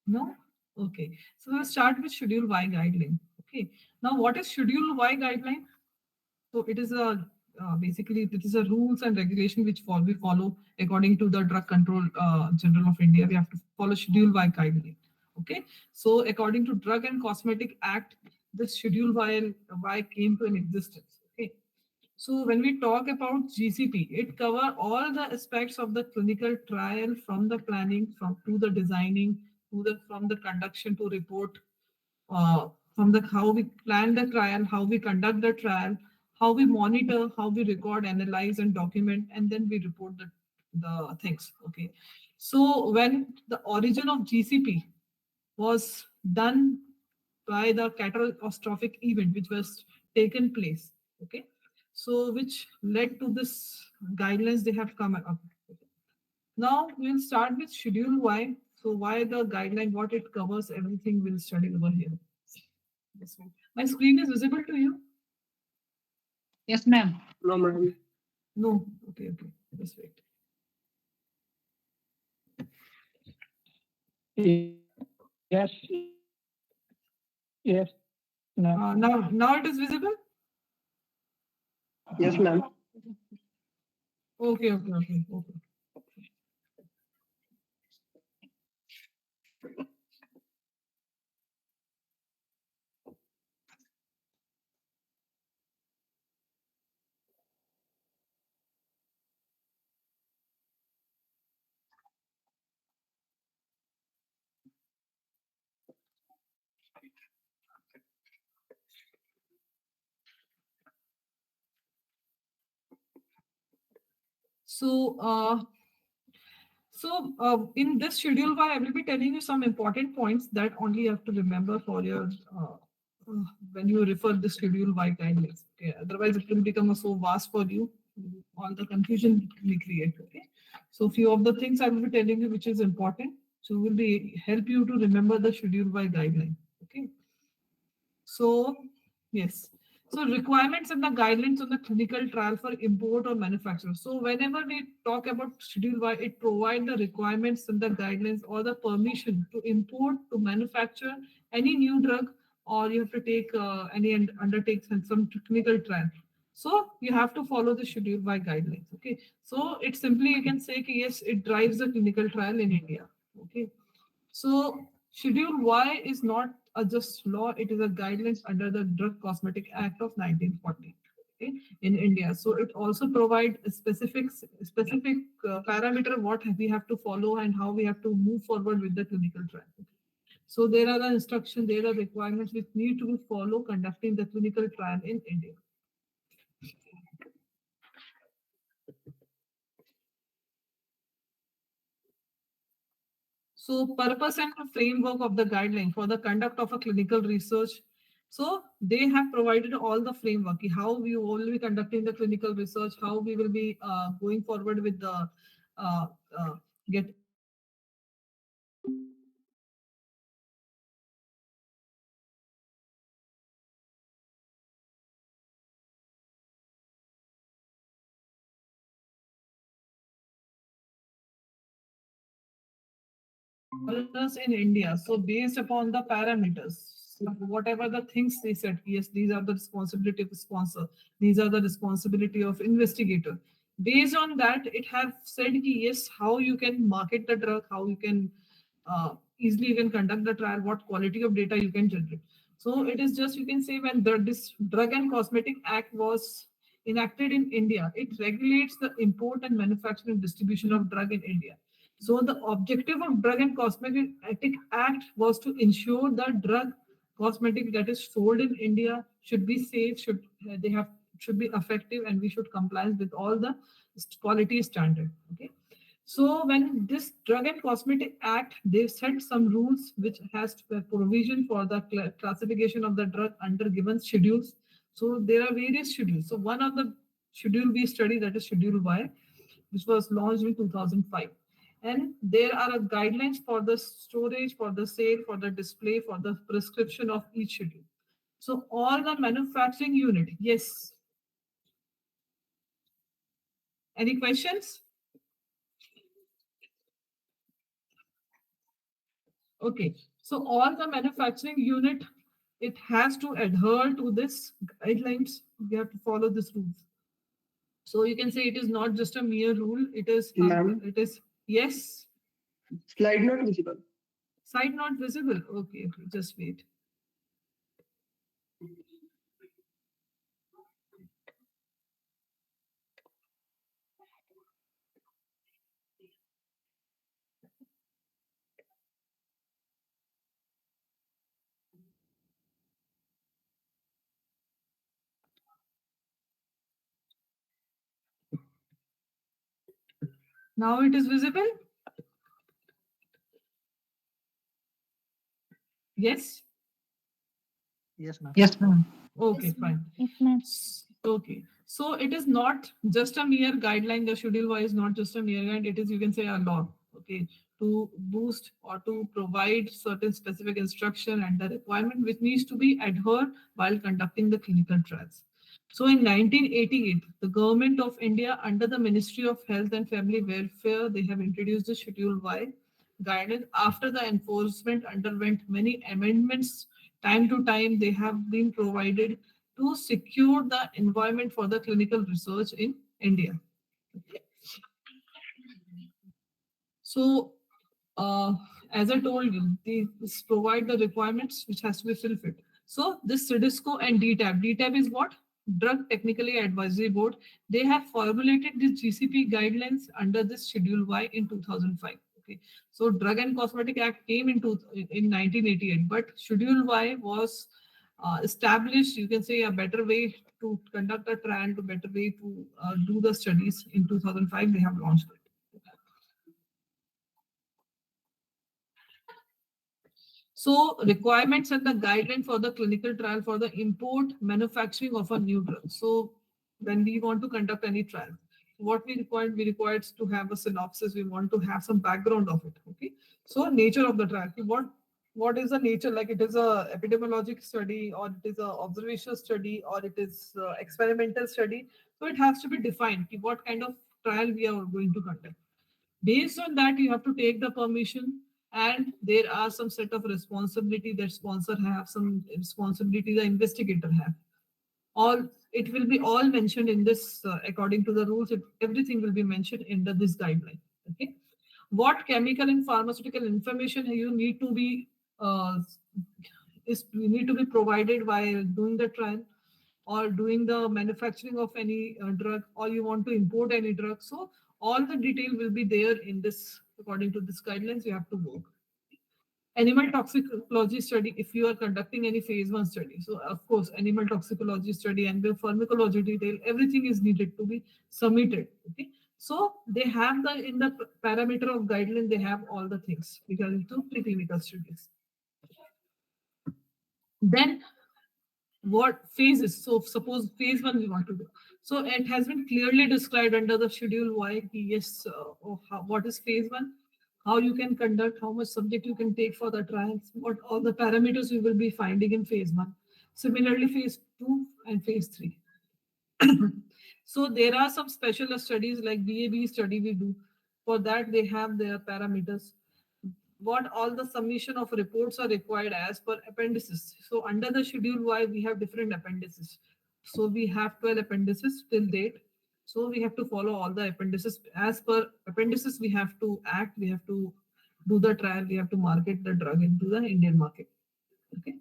No? Okay. So we'll start with Schedule Y guideline. Okay. Now, what is Schedule Y guideline? So it is a basically it is a rules and regulation which we follow according to the Drug Control General of India. We have to follow Schedule Y guideline. Okay. So according to Drug and Cosmetic Act, this Schedule Y came to an existence. Okay. So when we talk about GCP, it cover all the aspects of the clinical trial from the planning, from to the designing, to the from the conduction to report, from the how we plan the trial, how we conduct the trial, how we monitor, how we record, analyze, and document, and then we report the things. Okay. So when the origin of GCP was done by the catastrophic event which was taken place. Okay, so which led to this guidelines they have come up. Now we'll start with Schedule Y. So why the guideline, what it covers, everything we'll study over here. This one. My screen is visible to you? Yes, ma'am. No, ma'am. No. Okay, okay. Just wait. Yes, yes, ma'am. Now it is visible. Yes, ma'am. Okay, okay, okay, okay. So in this schedule, I will be telling you some important points that only you have to remember for your when you refer the schedule by guidelines. Okay, otherwise it will become so vast for you. All the confusion it will create. Okay, so few of the things I will be telling you which is important. So will be help you to remember the schedule by guideline. Okay. So, yes. So, requirements and the guidelines on the clinical trial for import or manufacture. So, whenever we talk about Schedule Y, it provides the requirements and the guidelines or the permission to import, to manufacture any new drug, or you have to take any and undertake some clinical trial. So, you have to follow the Schedule Y guidelines. Okay. So, it simply you can say, yes, it drives the clinical trial in India. Okay. So Schedule Y is not a just law, it is a guidelines under the Drug Cosmetic Act of 1940, okay, in India. So it also provides a specific parameter what we have to follow and how we have to move forward with the clinical trial. So there are the instructions, there are requirements which need to be followed conducting the clinical trial in India. So purpose and the framework of the guideline for the conduct of a clinical research. So they have provided all the framework, how we will be conducting the clinical research, how we will be going forward with the uh, uh, get foreigners in India. So based upon the parameters, so whatever the things they said, yes, these are the responsibility of the sponsor, these are the responsibility of investigator. Based on that, it have said yes, how you can market the drug, how you can easily you can conduct the trial, what quality of data you can generate. So it is just you can say when this Drug and Cosmetic Act was enacted in India, it regulates the import and manufacturing and distribution of drug in India. So the objective of Drug and Cosmetic Act was to ensure that drug cosmetic that is sold in India should be safe, they have should be effective, and we should comply with all the quality standard. Okay. So when this Drug and Cosmetic Act, they've set some rules which has to provision for the classification of the drug under given schedules. So there are various schedules. So one of the schedule we study that is Schedule Y, which was launched in 2005. And there are guidelines for the storage, for the sale, for the display, for the prescription of each schedule. So all the manufacturing unit, yes. Any questions? Okay, so all the manufacturing unit, it has to adhere to this guidelines. You have to follow this rules. So you can say it is not just a mere rule. It is Ma'am, it is yes. slide not visible. Side not visible. Okay, okay, just wait. Now it is visible. Yes. Yes, ma'am. Yes, ma'am. Okay, fine. Yes, ma'am. Okay. So it is not just a mere guideline. The schedule Y is not just a mere guide. It is, you can say, a law. Okay. To boost or to provide certain specific instruction and the requirement which needs to be adhered while conducting the clinical trials. So in 1988, the government of India under the Ministry of Health and Family Welfare, they have introduced the Schedule Y guidance. After the enforcement underwent many amendments, time to time they have been provided to secure the environment for the clinical research in India. So, as I told you, these provide the requirements which has to be fulfilled. So, this CDSCO and DTAB. DTAB is what? Drug Technically Advisory Board. They have formulated these GCP guidelines under this Schedule Y in 2005. Okay. So, Drug and Cosmetic Act came in 1988, but Schedule Y was established, you can say, a better way to conduct a trial, to better way to do the studies. In 2005, they have launched it. So requirements and the guideline for the clinical trial for the import manufacturing of a new drug. So when we want to conduct any trial, what we required to have a synopsis. We want to have some background of it. Okay. So nature of the trial. What is the nature? Like it is a epidemiologic study, or it is a observational study, or it is experimental study. So it has to be defined. What kind of trial we are going to conduct. Based on that, you have to take the permission, and there are some set of responsibility that sponsor have, some responsibility the investigator have. All it will be all mentioned in this according to the rules. Everything will be mentioned under this guideline. Okay, what chemical and pharmaceutical information you need to be uh, is you need to be provided while doing the trial or doing the manufacturing of any drug, or you want to import any drug. So all the detail will be there in this, according to this guidelines you have to work. Animal toxicology study, if you are conducting any phase 1 study. So of course, animal toxicology study and the pharmacology detail, everything is needed to be submitted. Okay. So they have the, in the parameter of guideline, they have all the things regarding to preclinical studies. Then what phases. So suppose phase 1 we want to do. So it has been clearly described under the schedule Y. Yes, what is phase 1? How you can conduct, how much subject you can take for the trials, what all the parameters you will be finding in phase 1. Similarly, phase 2 and phase 3. So there are some special studies like BAB study we do. For that, they have their parameters. What all the submission of reports are required as per appendices. So under the schedule Y, we have different appendices. So we have 12 appendices till date. So we have to follow all the appendices. As per appendices, we have to act, we have to do the trial, we have to market the drug into the Indian market. Okay.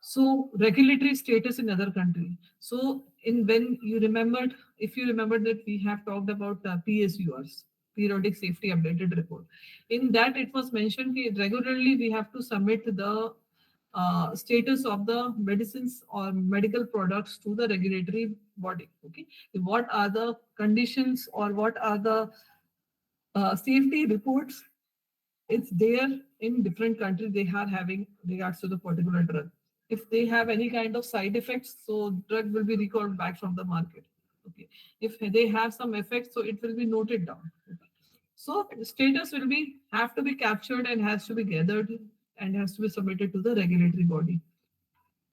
So regulatory status in other country. So in when you remembered, if you remember that we have talked about PSURs, periodic safety updated report. In that it was mentioned regularly we have to submit the status of the medicines or medical products to the regulatory body. Okay, what are the conditions or what are the safety reports it's there in different countries they are having regards to the particular drug. If they have any kind of side effects, so drug will be recalled back from the market. Okay. If they have some effects, so it will be noted down. Okay. So status will be have to be captured and has to be gathered and has to be submitted to the regulatory body.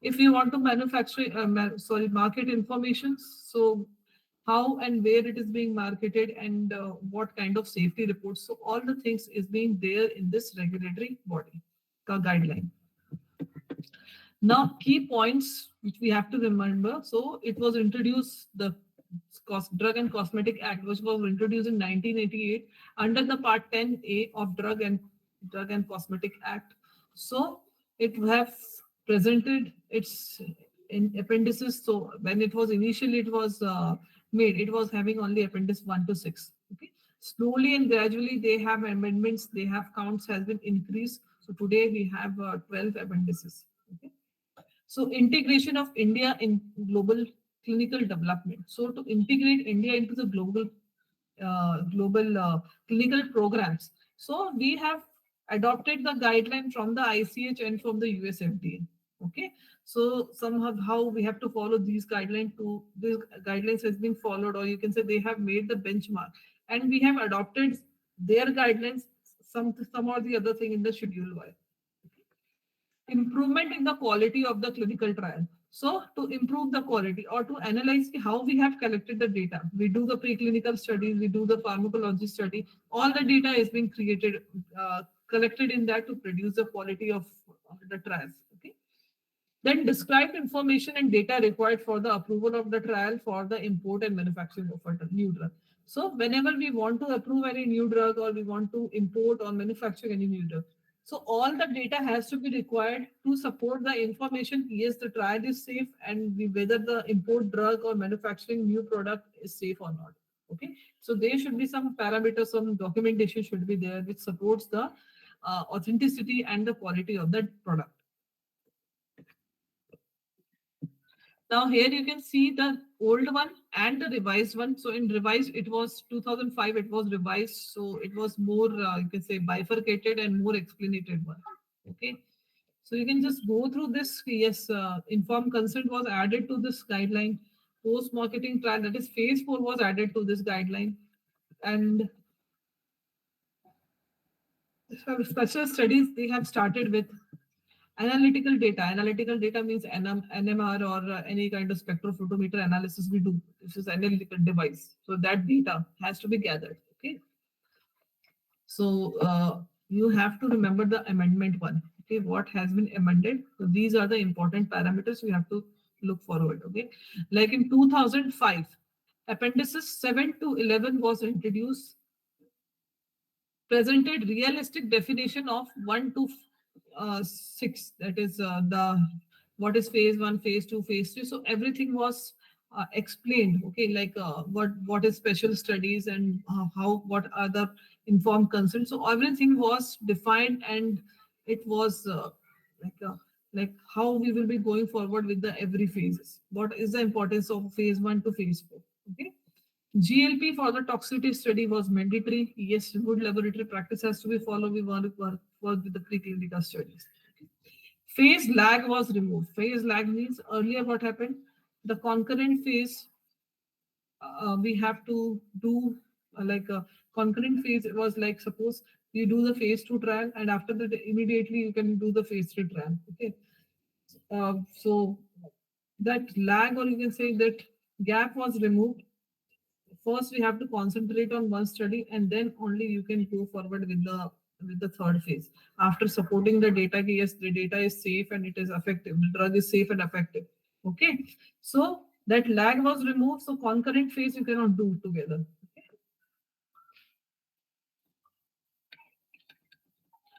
If you want to manufacture, market information, so how and where it is being marketed and what kind of safety reports. So all the things is being there in this regulatory body. guideline. Now, key points which we have to remember. So, it was introduced, the Drug and Cosmetic Act, which was introduced in 1988 under the Part 10A of Drug and Cosmetic Act. So, it have presented its in appendices. So, when it was initially it was made, it was having only appendix 1 to 6. Okay. Slowly and gradually, they have amendments. They have counts has been increased. So today we have 12 appendices. Okay. So integration of India in global clinical development. So to integrate India into the global clinical programs. So we have adopted the guideline from the ICH and from the US FDA. Okay. So somehow we have to follow these guidelines to these guidelines has been followed, or you can say they have made the benchmark, and we have adopted their guidelines, some or the other thing in the schedule Y. Improvement in the quality of the clinical trial. So to improve the quality or to analyze how we have collected the data, we do the preclinical studies, we do the pharmacology study, all the data is being created, collected in that to produce the quality of the trials. Okay. Then describe information and data required for the approval of the trial for the import and manufacturing of a new drug. So whenever we want to approve any new drug or we want to import or manufacture any new drug, so all the data has to be required to support the information. Yes, the trial is safe, and whether the import drug or manufacturing new product is safe or not. Okay, so there should be some parameters, some documentation should be there which supports the authenticity and the quality of that product. Now here you can see the old one and the revised one. So in revised, it was 2005, it was revised. So it was more, you can say bifurcated and more explanated one. Okay. So you can just go through this. Yes, informed consent was added to this guideline. Post-marketing trial, that is phase 4 was added to this guideline. And special studies, they have started with analytical data. Analytical data means NMR or any kind of spectrophotometer analysis we do. This is analytical device. So that data has to be gathered. Okay. So you have to remember the amendment one. Okay, what has been amended? So these are the important parameters you have to look forward. Okay, like in 2005, appendices 7 to 11 was introduced, presented realistic definition of 1 to 6. That is the what is phase 1, phase 2, phase 3. So everything was explained. Okay, like what is special studies and how what are the informed consent. So everything was defined, and it was like how we will be going forward with the every phases. What is the importance of phase 1 to phase 4? Okay. GLP for the toxicity study was mandatory. Yes, good laboratory practice has to be followed. We want to work with the preclinical studies. Phase lag was removed. Phase lag means earlier what happened? The concurrent phase, we have to do like a concurrent phase. It was like suppose you do the phase 2 trial, and after that immediately you can do the phase 3 trial. Okay. So that lag, or you can say that gap was removed. First we have to concentrate on one study, and then only you can go forward with the third phase after supporting the data. Yes, the data is safe and it is effective, the drug is safe and effective. Okay, so that lag was removed, so concurrent phase you cannot do together. Okay?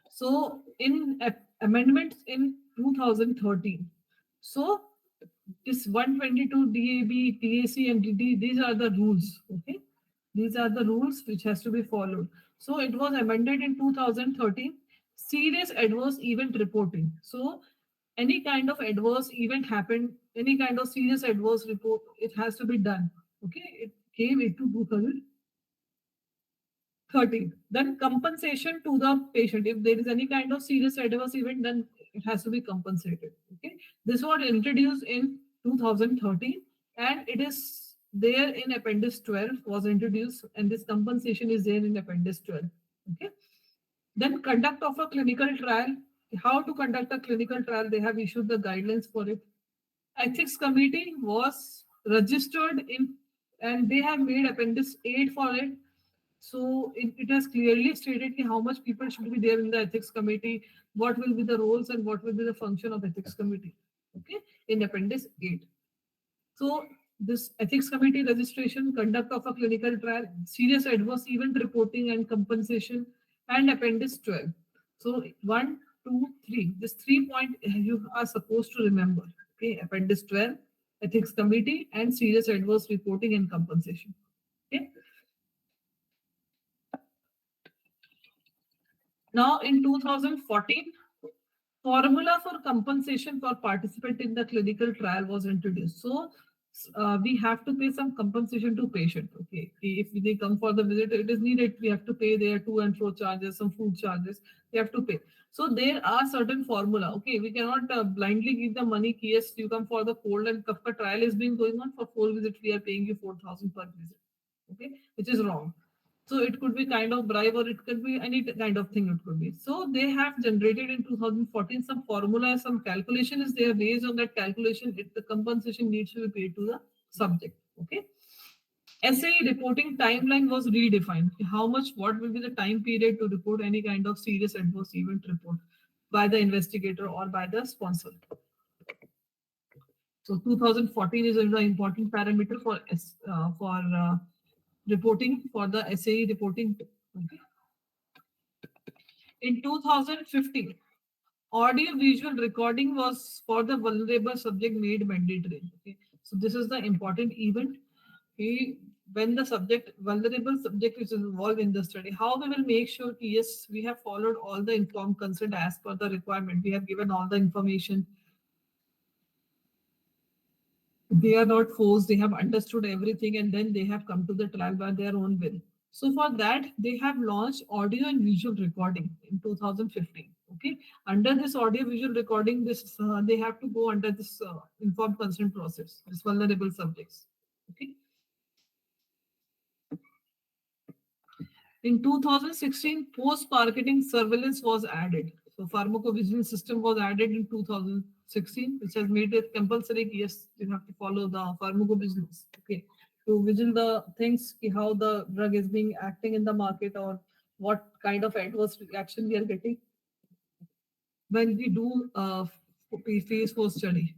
So in amendments in 2013, so this 122 DAB, TAC, and DD, these are the rules. Okay, these are the rules which has to be followed. So it was amended in 2013. Serious adverse event reporting. So any kind of adverse event happened, any kind of serious adverse report, it has to be done. Okay, it came into 2013. Then compensation to the patient. If there is any kind of serious adverse event, then it has to be compensated. Okay, this was introduced in 2013, and it is there in appendix 12 was introduced, and this compensation is there in appendix 12. Okay, then conduct of a clinical trial. How to conduct a clinical trial? They have issued the guidelines for it. Ethics committee was registered in, and they have made appendix 8 for it. So it has clearly stated how much people should be there in the ethics committee, what will be the roles and what will be the function of ethics committee. Okay, in Appendix 8. So this ethics committee registration, conduct of a clinical trial, serious adverse event reporting and compensation, and Appendix 12. So 1, 2, 3. This 3 point you are supposed to remember. Okay, Appendix 12, ethics committee, and serious adverse reporting and compensation. Okay. Now in 2014, formula for compensation for participant in the clinical trial was introduced. So we have to pay some compensation to patient. Okay, if they come for the visit, it is needed. We have to pay their to and fro charges, some food charges. We have to pay. So there are certain formula. Okay, we cannot blindly give the money. Yes, you come for the cold and cough trial is being going on for 4 visits. We are paying you 4,000 per visit. Okay, which is wrong. So it could be kind of bribe or it could be any kind of thing it could be. So they have generated in 2014 some formula, some calculation is there. Based on that calculation, the compensation needs to be paid to the subject. Okay. SAE reporting timeline was redefined. How much, what will be the time period to report any kind of serious adverse event report by the investigator or by the sponsor. So 2014 is an important parameter for reporting for the SAE reporting. Okay. In 2015, audio visual recording was for the vulnerable subject made mandatory. Okay. So this is the important event. Okay. When the vulnerable subject is involved in the study, how we will make sure yes, we have followed all the informed consent as per the requirement. We have given all the information. They are not forced, they have understood everything and then they have come to the trial by their own will. So for that, they have launched audio and visual recording in 2015. Okay, under this audio visual recording, this they have to go under this informed consent process, this vulnerable subjects. Okay. In 2016, post-marketing surveillance was added. So pharmacovigilance system was added in 2016, which has made it compulsory. Yes, you have to follow the pharmacovigilance. Okay, to vigil the things, how the drug is being acting in the market or what kind of adverse reaction we are getting when we do phase 4 study.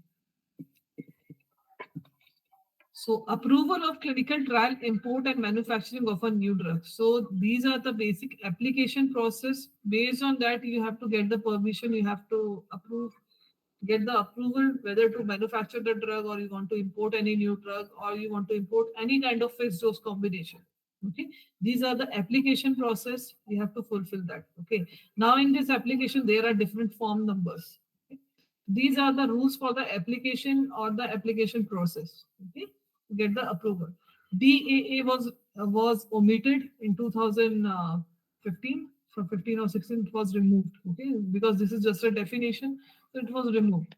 So approval of clinical trial, import and manufacturing of a new drug. So these are the basic application process. Based on that, you have to get the permission, you have to get the approval whether to manufacture the drug or you want to import any new drug or you want to import any kind of fixed dose combination. Okay, these are the application process. You have to fulfill that. Okay, now in this application, there are different form numbers. Okay? These are the rules for the application or the application process. Okay, to get the approval. DAA was omitted in 2015. From 15 or 16, it was removed. Okay, because this is just a definition, so it was removed.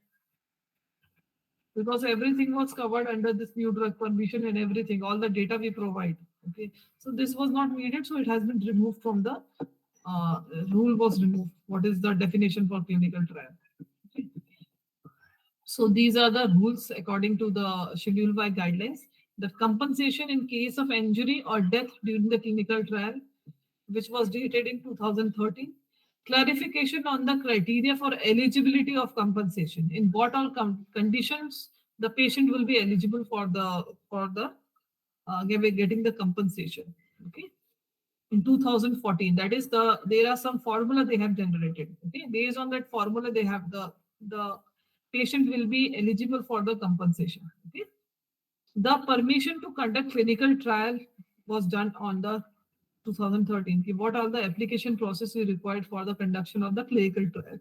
Because everything was covered under this new drug permission and everything, all the data we provide. Okay, so this was not needed, so it has been removed from the rule was removed. What is the definition for clinical trial? Okay. So these are the rules according to the Schedule Y guidelines. The compensation in case of injury or death during the clinical trial, which was dated in 2013. Clarification on the criteria for eligibility of compensation. In what all conditions the patient will be eligible for the getting the compensation. Okay. In 2014, that is there are some formula they have generated. Okay, based on that formula, they have the patient will be eligible for the compensation. Okay, the permission to conduct clinical trial was done on the 2013. Okay, what are the application processes required for the conduction of the clinical trial?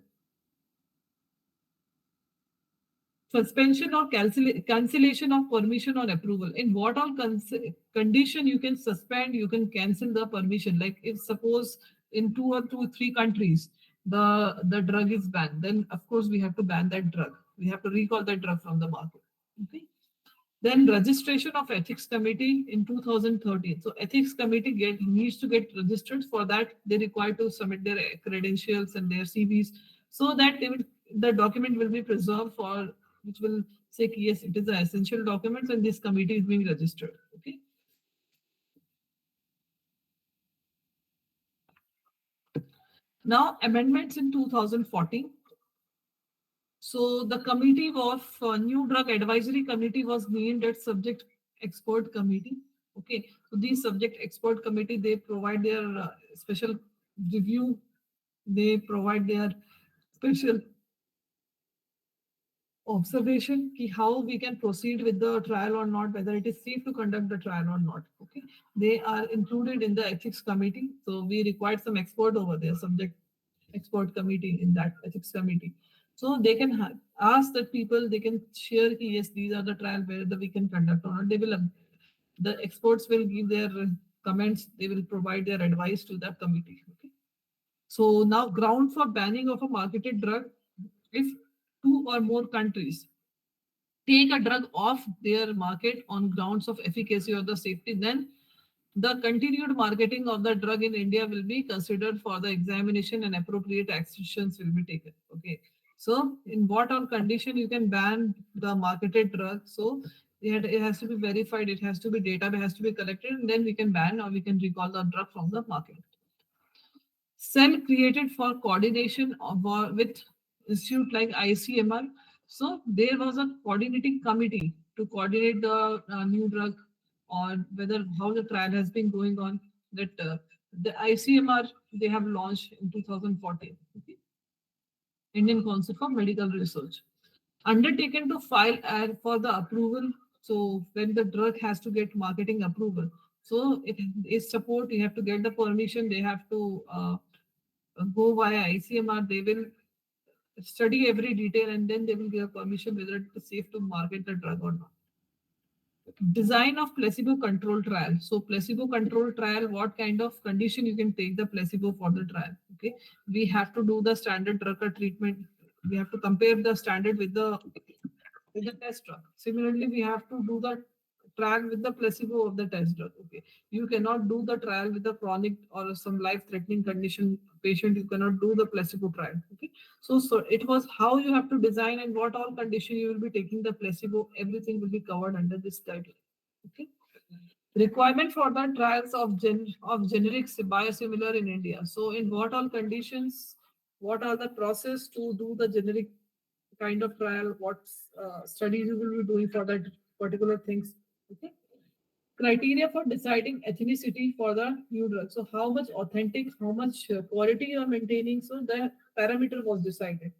Suspension or cancellation of permission or approval. In what all condition you can suspend, you can cancel the permission. Like if suppose in 2 or 3 countries the drug is banned, then of course we have to ban that drug. We have to recall that drug from the market. Okay. Then registration of ethics committee in 2013. So ethics committee needs to get registered. For that, they require to submit their credentials and their CVs so that the document will be preserved for which will say yes, it is an essential document and this committee is being registered. Okay. Now, amendments in 2014. So the committee of new drug advisory committee was named as subject expert committee. Okay, so these subject expert committee, they provide their special review, they provide their special observation ki how we can proceed with the trial or not, whether it is safe to conduct the trial or not. Okay, they are included in the ethics committee. So we required some expert over there, subject expert committee in that ethics committee. So they can ask that people, they can share ki, yes, these are the trial where the we can conduct or not. They will, the experts will give their comments. They will provide their advice to that committee. Okay. So now ground for banning of a marketed drug, if two or more countries take a drug off their market on grounds of efficacy or the safety, then the continued marketing of the drug in India will be considered for the examination and appropriate actions will be taken. Okay. So in what all condition you can ban the marketed drug? So it has to be verified, it has to be data, it has to be collected, and then we can ban or we can recall the drug from the market. Cell created for coordination of, with institute like ICMR. So there was a coordinating committee to coordinate the new drug or whether how the trial has been going on. That the ICMR they have launched in 2014. Okay? Indian Council for Medical Research, undertaken to file ad for the approval. So when the drug has to get marketing approval, so it is support. You have to get the permission. They have to go via ICMR. They will study every detail and then they will give permission whether it is safe to market the drug or not. Design of placebo control trial. So placebo control trial, what kind of condition you can take the placebo for the trial? Okay, we have to do the standard drug or treatment. We have to compare the standard with the test drug. Similarly, we have to do the trial with the placebo of the test drug. Okay, you cannot do the trial with a chronic or some life-threatening condition patient. You cannot do the placebo trial. Okay, so it was how you have to design and what all condition you will be taking the placebo. Everything will be covered under this guideline. Okay. Requirement for the trials of generics biosimilar in India. So in what all conditions, what are the process to do the generic kind of trial, what studies you will be doing for that particular things. Okay. Criteria for deciding ethnicity for the new drug. So how much authentic, how much quality you are maintaining. So the parameter was decided.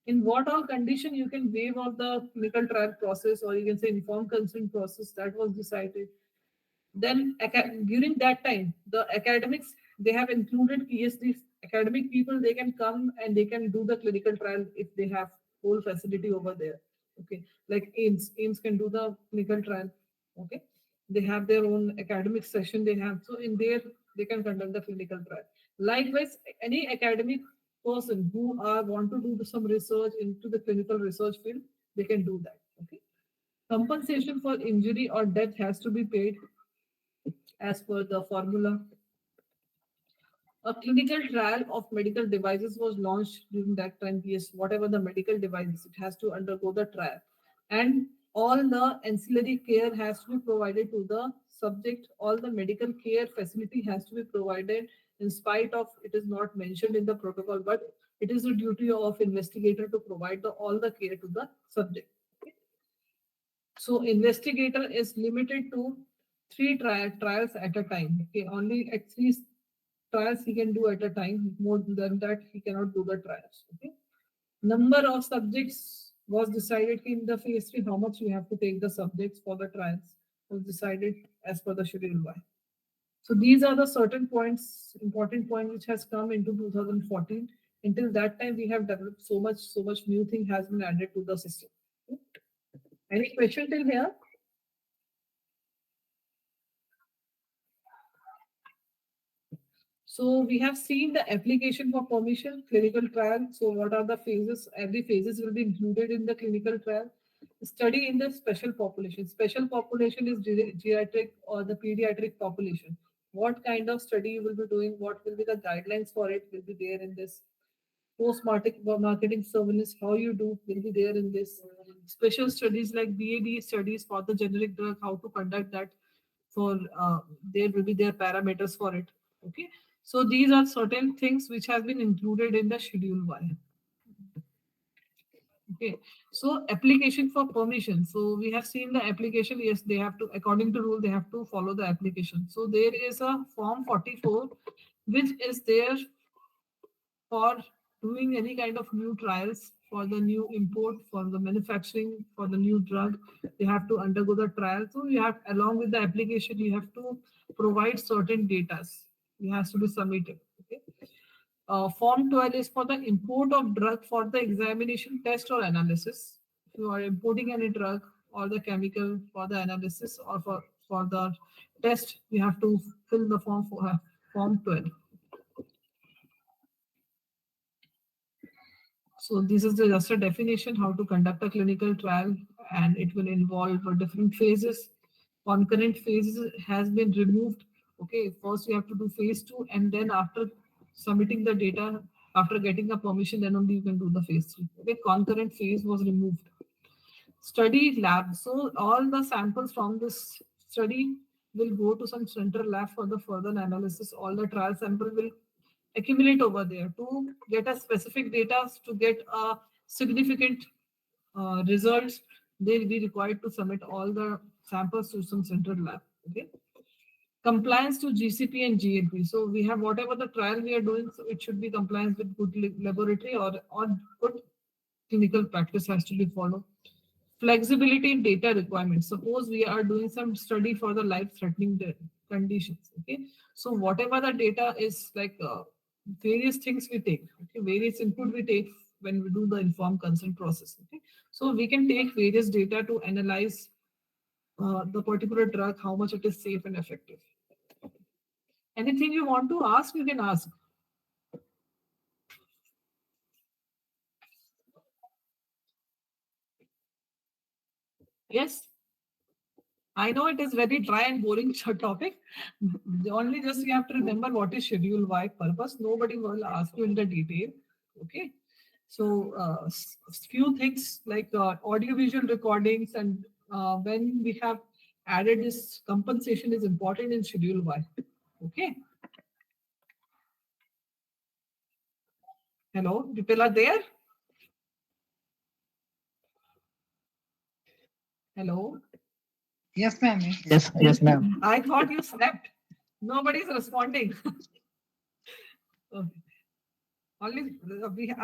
In what all condition you can waive off the clinical trial process or you can say informed consent process, that was decided. Then during that time, the academics, they have included yes, these academic people, they can come and they can do the clinical trial if they have whole facility over there. Okay, like AIMS can do the clinical trial. Okay, they have their own academic session. They have so in there they can conduct the clinical trial. Likewise, any academic person who want to do some research into the clinical research field, they can do that. Okay, compensation for injury or death has to be paid as per the formula. A clinical trial of medical devices was launched during that time. Yes, whatever the medical devices, it has to undergo the trial. And all the ancillary care has to be provided to the subject. All the medical care facility has to be provided in spite of it is not mentioned in the protocol, but it is the duty of investigator to provide all the care to the subject. Okay. So investigator is limited to three trials at a time. Okay, only at three trials he can do at a time. More than that, he cannot do the trials. Okay. Number of subjects was decided in the phase 3. How much you have to take the subjects for the trials was decided as per the schedule Y. So these are the certain points, important points which has come into 2014. Until that time, we have developed so much new thing has been added to the system. Okay. Any question till here? So we have seen the application for permission, clinical trial. So what are the phases? Every phases will be included in the clinical trial. Study in the special population. Special population is geriatric or the pediatric population. What kind of study you will be doing? What will be the guidelines for it? Will be there in this. Post-marketing surveillance, how you do, will be there in this. Special studies like BAD studies for the generic drug, how to conduct that. For there will be their parameters for it. Okay. So these are certain things which have been included in the Schedule Y. Okay, so application for permission. So we have seen the application. Yes, they have to, according to rule, they have to follow the application. So there is a form 44, which is there for doing any kind of new trials for the new import, for the manufacturing, for the new drug. They have to undergo the trial. So you have, along with the application, you have to provide certain data. It has to be submitted. Okay. Form 12 is for the import of drug for the examination, test or analysis. If you are importing any drug or the chemical for the analysis or for the test, you have to fill the form for form 12. So this is just a definition how to conduct a clinical trial, and it will involve different phases. Concurrent phases has been removed. Okay, first you have to do phase 2, and then after submitting the data, after getting a permission, then only you can do the phase 3. Okay, concurrent phase was removed. Study lab. So all the samples from this study will go to some central lab for the further analysis. All the trial sample will accumulate over there to get a specific data, to get a significant results. They'll be required to submit all the samples to some central lab. Okay. Compliance to GCP and GLP. So we have whatever the trial we are doing, so it should be compliance with good laboratory or good clinical practice has to be followed. Flexibility in data requirements. Suppose we are doing some study for the life-threatening conditions. Okay, so whatever the data is, like various things we take. Okay, various input we take when we do the informed consent process. Okay, so we can take various data to analyze the particular drug, how much it is safe and effective. Anything you want to ask, you can ask. Yes. I know it is very dry and boring topic. Only just you have to remember what is Schedule Y purpose. Nobody will ask you in the detail. Okay. So few things like audiovisual recordings, and when we have added this compensation is important in Schedule Y. Okay. Hello, people are there? Hello. Yes, ma'am. Yes, ma'am. I thought you slept. Nobody's responding. Okay. Only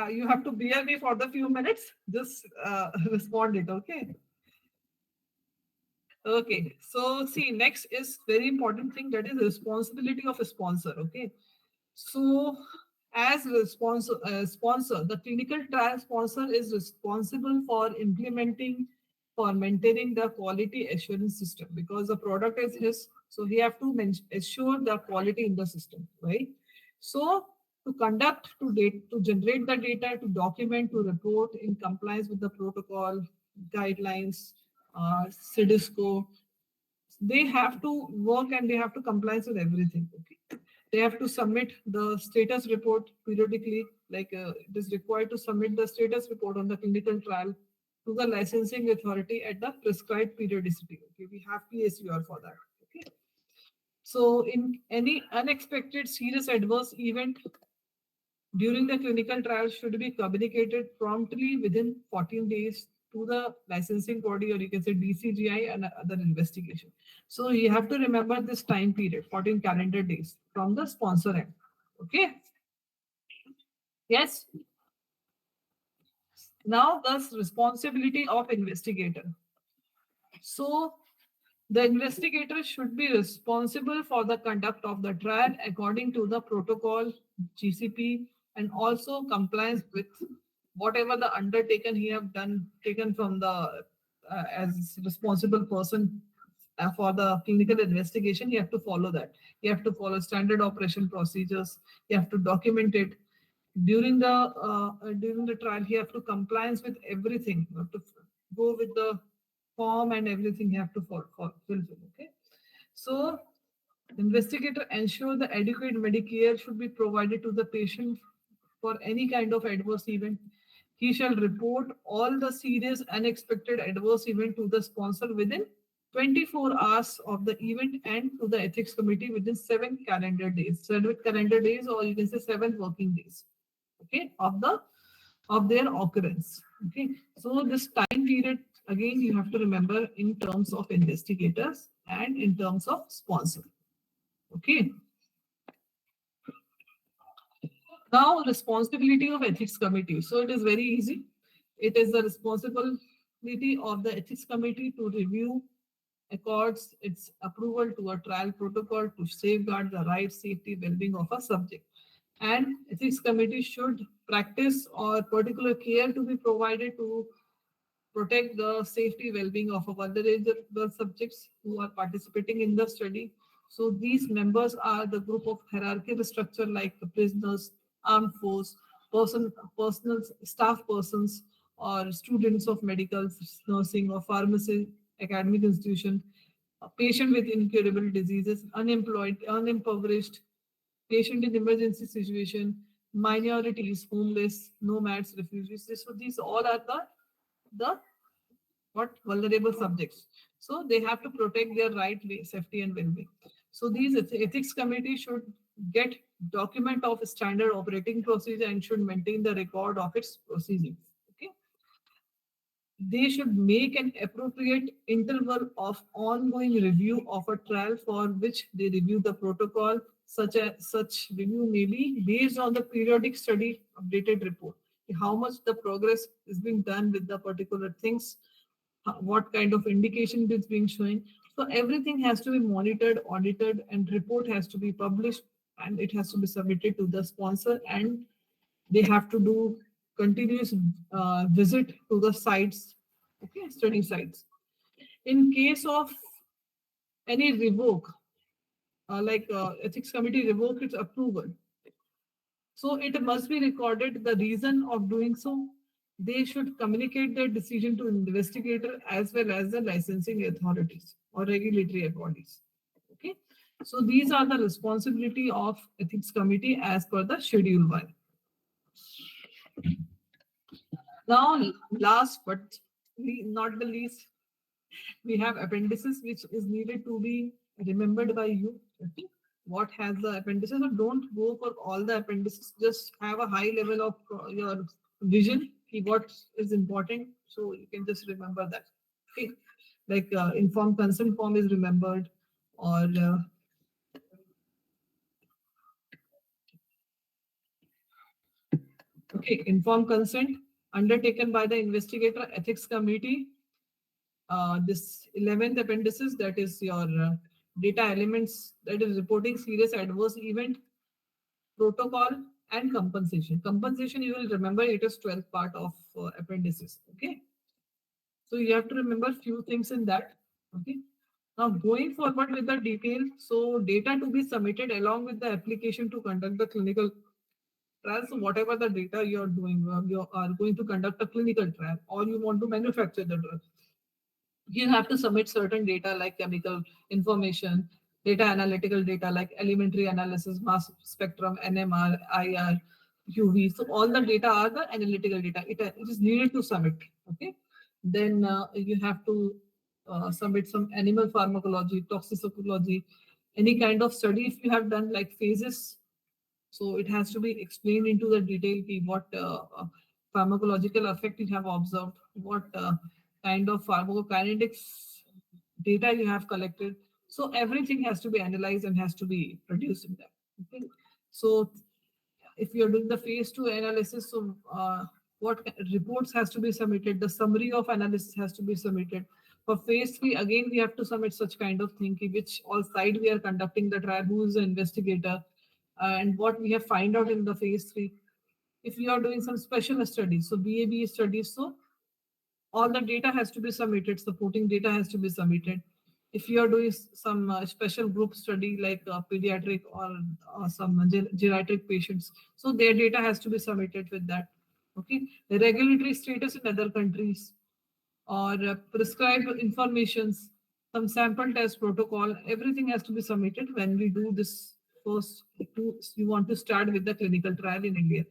you have to bear me for the few minutes. Just respond it. Okay. Okay. So see, next is very important thing, that is responsibility of a sponsor. Okay. So as sponsor, the clinical trial sponsor is responsible for implementing, for maintaining the quality assurance system, because the product is his. So he have to assure the quality in the system, right? So to conduct, to generate the data, to document, to report in compliance with the protocol, guidelines, CDSCO, they have to work and they have to compliance with everything. Okay. They have to submit the status report periodically, like it is required to submit the status report on the clinical trial to the licensing authority at the prescribed periodicity. Okay, we have PSUR for that. Okay. So in any unexpected serious adverse event during the clinical trial should be communicated promptly within 14 days to the licensing body, or you can say DCGI and other investigation. So you have to remember this time period, 14 calendar days from the sponsor end. Okay. Yes. Now the responsibility of investigator. So the investigator should be responsible for the conduct of the trial according to the protocol, GCP, and also compliance with whatever the undertaken he have done, taken from the as responsible person for the clinical investigation. You have to follow that. You have to follow standard operation procedures. You have to document it during the trial. You have to compliance with everything. You have to go with the form and everything. You have to fulfill. Okay, so investigator ensure the adequate Medicare should be provided to the patient for any kind of adverse event. He shall report all the serious unexpected adverse event to the sponsor within 24 hours of the event and to the ethics committee within 7 calendar days. 7 calendar days, or you can say 7 working days. Okay, of their occurrence. Okay, so this time period again you have to remember in terms of investigators and in terms of sponsor. Okay. Now, responsibility of ethics committee. So it is very easy. It is the responsibility of the ethics committee to review accords its approval to a trial protocol to safeguard the right, safety, well-being of a subject. And ethics committee should practice or particular care to be provided to protect the safety well-being of vulnerable subjects who are participating in the study. So these members are the group of hierarchical structure like the prisoners, armed force, personal staff persons, or students of medical, nursing, or pharmacy, academic institution, a patient with incurable diseases, unemployed, unimpoverished, patient in emergency situation, minorities, homeless, nomads, refugees. So these all are the what vulnerable subjects. So they have to protect their right, safety, and well-being. So these ethics committee should get document of standard operating procedure and should maintain the record of its proceedings. Okay, they should make an appropriate interval of ongoing review of a trial for which they review the protocol. Such review may be based on the periodic study updated report. How much the progress is being done with the particular things, what kind of indication is being showing. So everything has to be monitored, audited, and report has to be published and it has to be submitted to the sponsor, and they have to do continuous visit to the sites, okay, study sites. In case of any revoke, ethics committee revoke its approval, so it must be recorded the reason of doing so. They should communicate their decision to investigator as well as the licensing authorities or regulatory bodies. Okay. So these are the responsibility of ethics committee as per the schedule 1. Now, last but not the least, we have appendices which is needed to be remembered by you. Okay. What has the appendices? So don't go for all the appendices. Just have a high level of your vision. What is important, so you can just remember that. Okay, like informed consent form is remembered, or okay, informed consent undertaken by the investigator ethics committee. This 11th appendices, that is your data elements, that is reporting serious adverse event, protocol, and compensation. Compensation, you will remember, it is 12th part of appendices. Okay, so you have to remember few things in that. Okay, now going forward with the detail, so data to be submitted along with the application to conduct the clinical trial. So whatever the data you are doing, you are going to conduct a clinical trial or you want to manufacture the drug, you have to submit certain data like chemical information, data analytical data like elementary analysis, mass spectrum, NMR, IR, UV. So all the data are the analytical data. It is needed to submit. Okay. Then you have to submit some animal pharmacology, toxicology, any kind of study if you have done like phases. So it has to be explained into the detail what pharmacological effect you have observed, what kind of pharmacokinetics data you have collected. So everything has to be analyzed and has to be produced in that. Okay. So if you're doing the phase 2 analysis, so what reports has to be submitted, the summary of analysis has to be submitted. For phase 3, again, we have to submit such kind of thing, which all side we are conducting the trial, who is the investigator, and what we have find out in the phase 3. If you are doing some special studies, so BAB studies, so all the data has to be submitted, supporting data has to be submitted. If you are doing some special group study like pediatric or some geriatric patients, so their data has to be submitted with that. Okay, the regulatory status in other countries or prescribed informations, some sample test protocol, everything has to be submitted when we do this first. You want to start with the clinical trial in India.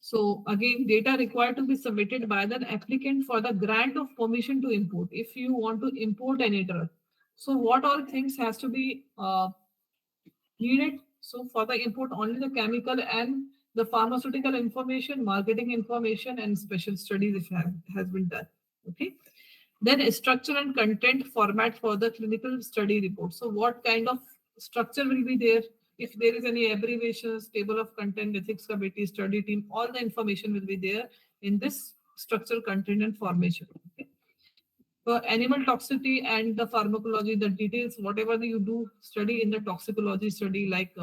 So again, data required to be submitted by the applicant for the grant of permission to import. If you want to import any drug, so what all things has to be needed? So for the import, only the chemical and the pharmaceutical information, marketing information, and special studies if has been done. Okay. Then a structure and content format for the clinical study report. So what kind of structure will be there? If there is any abbreviations, table of content, ethics committee, study team, all the information will be there in this structure, content, and formation. Okay. For animal toxicity and the pharmacology, the details, whatever you do study in the toxicology study, like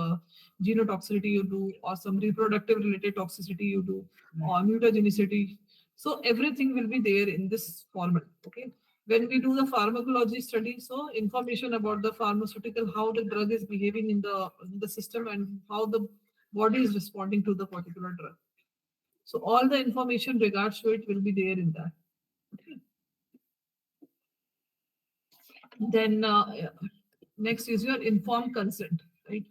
genotoxicity you do, or some reproductive related toxicity you do, or mutagenicity. So everything will be there in this format. Okay. When we do the pharmacology study, so information about the pharmaceutical, how the drug is behaving in the system and how the body is responding to the particular drug. So all the information regards to it will be there in that. Okay. Then next is your informed consent, right?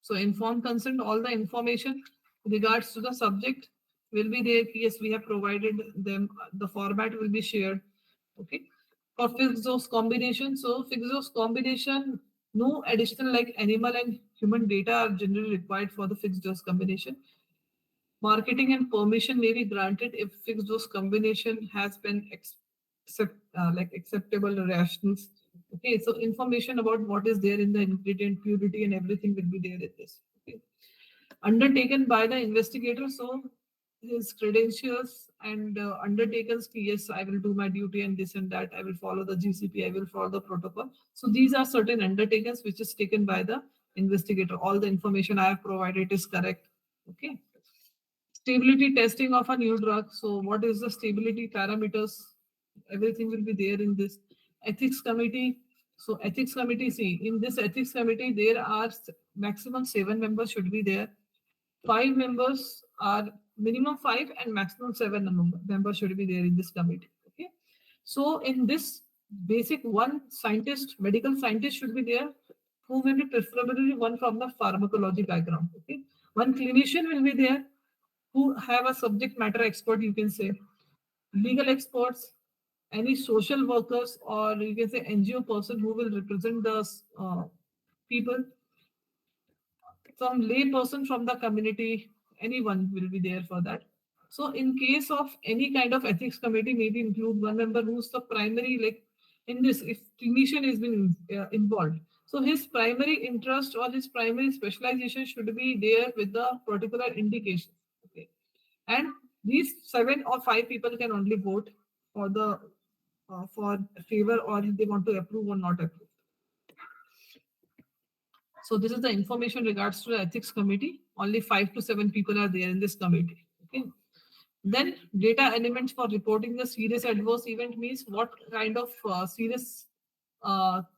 So informed consent, all the information regards to the subject will be there. Yes, we have provided them. The format will be shared. Okay. For fixed dose combination, so fixed dose combination, no additional like animal and human data are generally required for the fixed dose combination. Marketing and permission may be granted if fixed dose combination has been acceptable rationals. Okay, so information about what is there in the ingredient, purity, and everything will be there in this. Okay. Undertaken by the investigator, so his credentials and undertakens, yes, I will do my duty and this and that, I will follow the GCP, I will follow the protocol. So these are certain undertakens which is taken by the investigator. All the information I have provided is correct. Okay. Stability testing of a new drug. So what is the stability parameters? Everything will be there in this ethics committee. So ethics committee, see, in this ethics committee, there are maximum 7 members should be there. 5 members are minimum 5 and maximum 7 members should be there in this committee. Okay. So in this basic, one scientist, medical scientist should be there, who will be preferably one from the pharmacology background. Okay. One clinician will be there who have a subject matter expert, you can say, legal experts, any social workers, or you can say NGO person who will represent the people, some lay person from the community, anyone will be there for that. So in case of any kind of ethics committee, maybe include 1 member who's the primary, like in this, if clinician is been involved. So his primary interest or his primary specialization should be there with the particular indication. Okay. And these 7 or 5 people can only vote for the for favor, or if they want to approve or not approve. So this is the information regards to the ethics committee. Only 5 to 7 people are there in this committee. Okay. Then data elements for reporting the serious adverse event means what kind of serious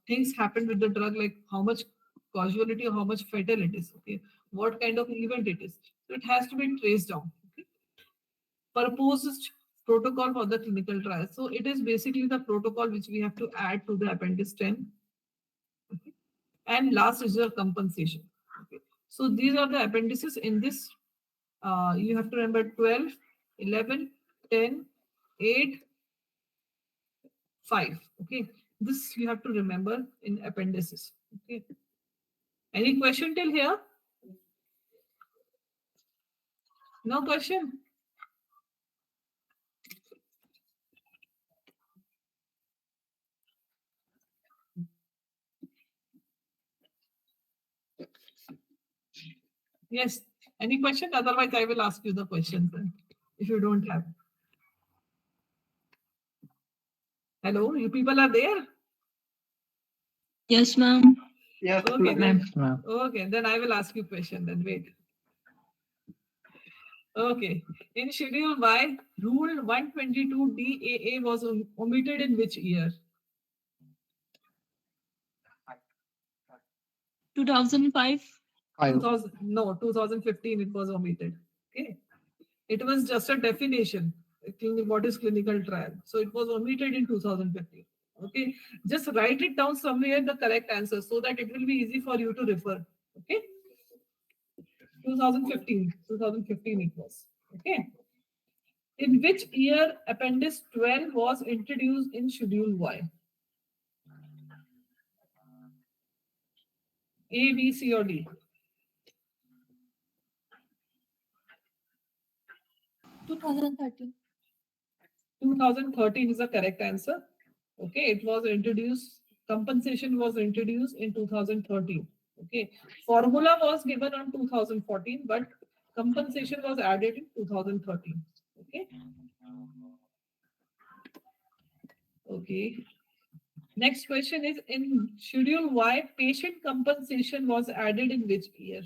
things happened with the drug, like how much causality or how much fatal it is. Okay. What kind of event it is. So it has to be traced down. Okay. Proposed protocol for the clinical trial. So it is basically the protocol which we have to add to the appendix 10. Okay. And last is your compensation. Okay. So these are the appendices in this. You have to remember 12, 11, 10, 8, 5. Okay. This you have to remember in appendices. Okay. Any question till here? No question? Yes. Any question? Otherwise, I will ask you the questions then, if you don't have. Hello, you people are there? Yes, ma'am. Yes, Okay, ma'am. then, okay, then I will ask you question then. Wait. Okay. In Schedule Y, Rule 122 DAA was omitted in which year? 2005. 2000, no, 2015 it was omitted. Okay. It was just a definition. What is clinical trial? So it was omitted in 2015. Okay. Just write it down somewhere the correct answer so that it will be easy for you to refer. Okay. 2015 it was. Okay. In which year Appendix 12 was introduced in Schedule Y? A, B, C, or D? 2013. 2013 is the correct answer. Okay, it was introduced, compensation was introduced in 2013. Okay, formula was given on 2014, but compensation was added in 2013. Okay. Okay. Next question is in Schedule Y, patient compensation was added in which year?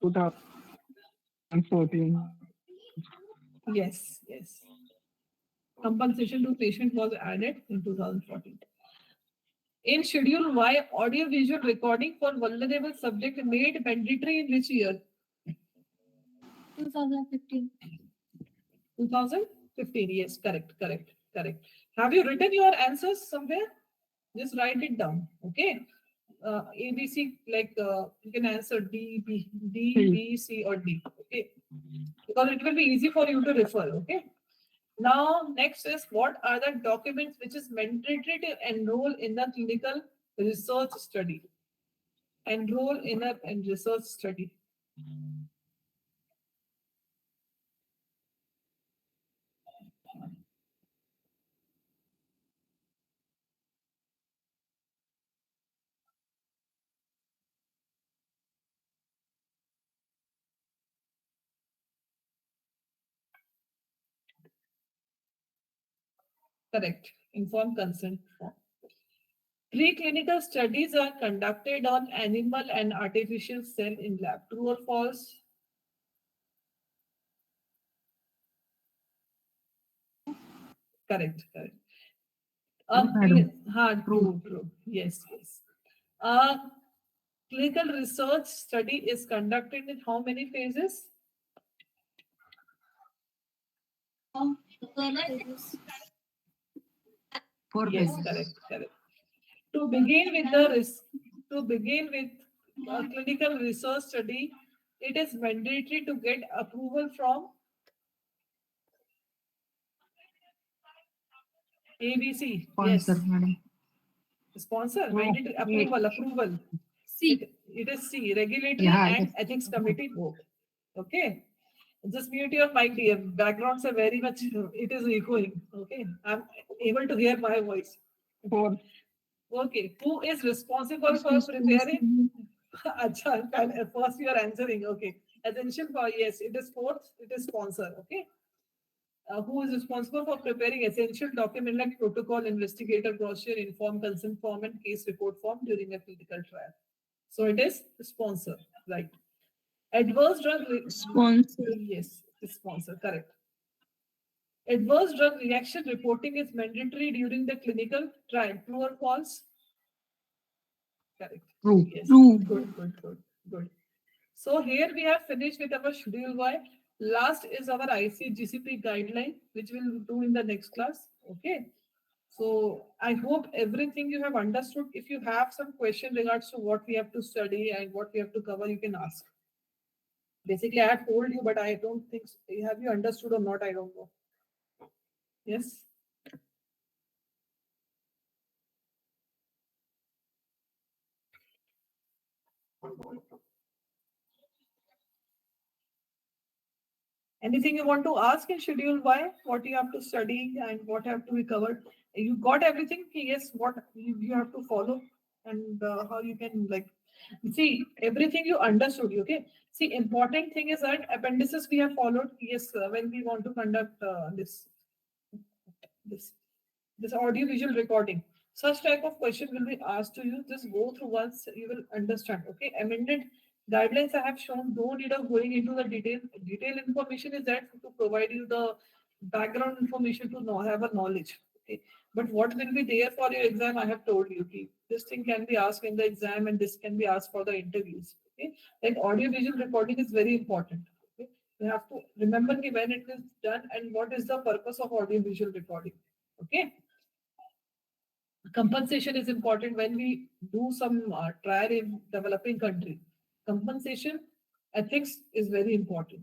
Two thousand 14. Yes, yes. Compensation to patient was added in 2014. In Schedule Y, audio-visual recording for vulnerable subject made mandatory in which year? 2015. 2015. Yes, correct. Have you written your answers somewhere? Just write it down. Okay. A, B, C, you can answer D, B, C, or D. Okay. Because it will be easy for you to refer. Okay. Now, next is what are the documents which is mandatory to enroll in the clinical research study? Enroll in a research study. Correct. Informed consent form. Preclinical studies are conducted on animal and artificial cell in lab. True or false? Correct. Madam. True. Yes. A clinical research study is conducted in how many phases? 12 pages. 4 Yes, pages. correct. To begin with a clinical research study, it is mandatory to get approval from ABC. Sponsor, Yes. madam. Sponsor, Oh, mandatory approval. C. It is C, regulatory Yeah, and yes. ethics committee vote. Okay. Just mute your mic, dear. Backgrounds are very much, it is echoing. Okay. I'm able to hear my voice. 4. Okay. Who is responsible for preparing? Acha, first you are answering. Okay. Essential for, yes, it is fourth, it is sponsor. Okay. Who is responsible for preparing essential document like protocol, investigator brochure, informed consent form, and case report form during a clinical trial? So it is sponsor, right? Adverse drug Sponsor. yes, it's sponsor, correct. Adverse drug reaction reporting is mandatory during the clinical trial. True or false? Correct. True. Yes. True. Good. So here we have finished with our Schedule Y. Last is our IC/GCP guideline, which we'll do in the next class. Okay. So I hope everything you have understood. If you have some question regards to what we have to study and what we have to cover, you can ask. Basically, I have told you, but I don't think have you understood or not? I don't know. Yes. Anything you want to ask in Schedule Y? What you have to study and what have to be covered? You got everything? Yes. What you have to follow and how you can see everything you understood. Okay. See, important thing is that appendices we have followed. Yes, when we want to conduct this this audio visual recording, such type of question will be asked to you. Just go through once, you will understand. Okay. Amended guidelines I have shown, no need of going into the detail information is that to provide you the background information to know have a knowledge. Okay. But what will be there for your exam? I have told you. Okay. This thing can be asked in the exam and this can be asked for the interviews. Okay. Like audio visual recording is very important. Okay. You have to remember when it is done and what is the purpose of audio visual recording. Okay. Compensation is important when we do some trial in developing country. Compensation ethics is very important.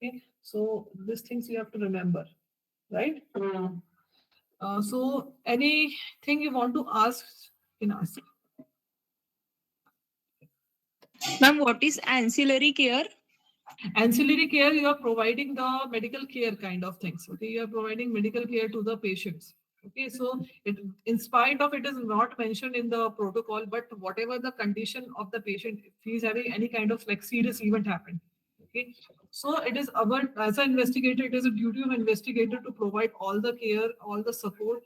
Okay. So these things you have to remember, right? So anything you want to ask, you can ask. Ma'am, what is ancillary care? Ancillary care, you are providing the medical care kind of things. Okay, you are providing medical care to the patients. Okay, so it, in spite of it is not mentioned in the protocol, but whatever the condition of the patient, if he's having any kind of like serious event happened. Okay, so it is our as an investigator, it is a duty of investigator to provide all the care, all the support.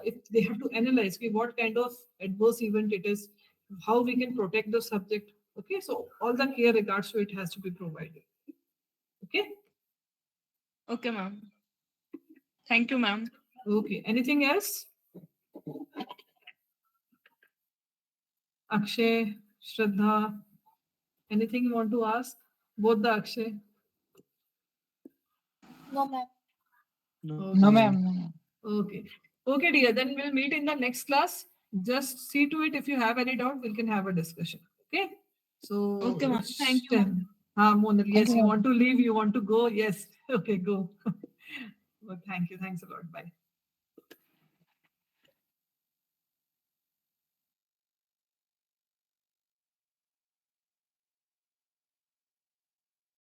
If they have to analyze okay, what kind of adverse event it is, how we can protect the subject. Okay, so all the care regards to it has to be provided. Okay, Okay, ma'am. Thank you, ma'am. okay. Anything else? Akshay, Shraddha, anything you want to ask? Both the Akshay. No, ma'am. No, ma'am. Okay. Okay, dear. Then we'll meet in the next class. Just see to it if you have any doubt, we can have a discussion. Okay. So Okay, ma'am. it's Thank you, ma'am. 10. Monal, yes, you, you ma'am. want to leave, you want to go. Yes. Okay, go. Well, thank you. Thanks a lot. Bye.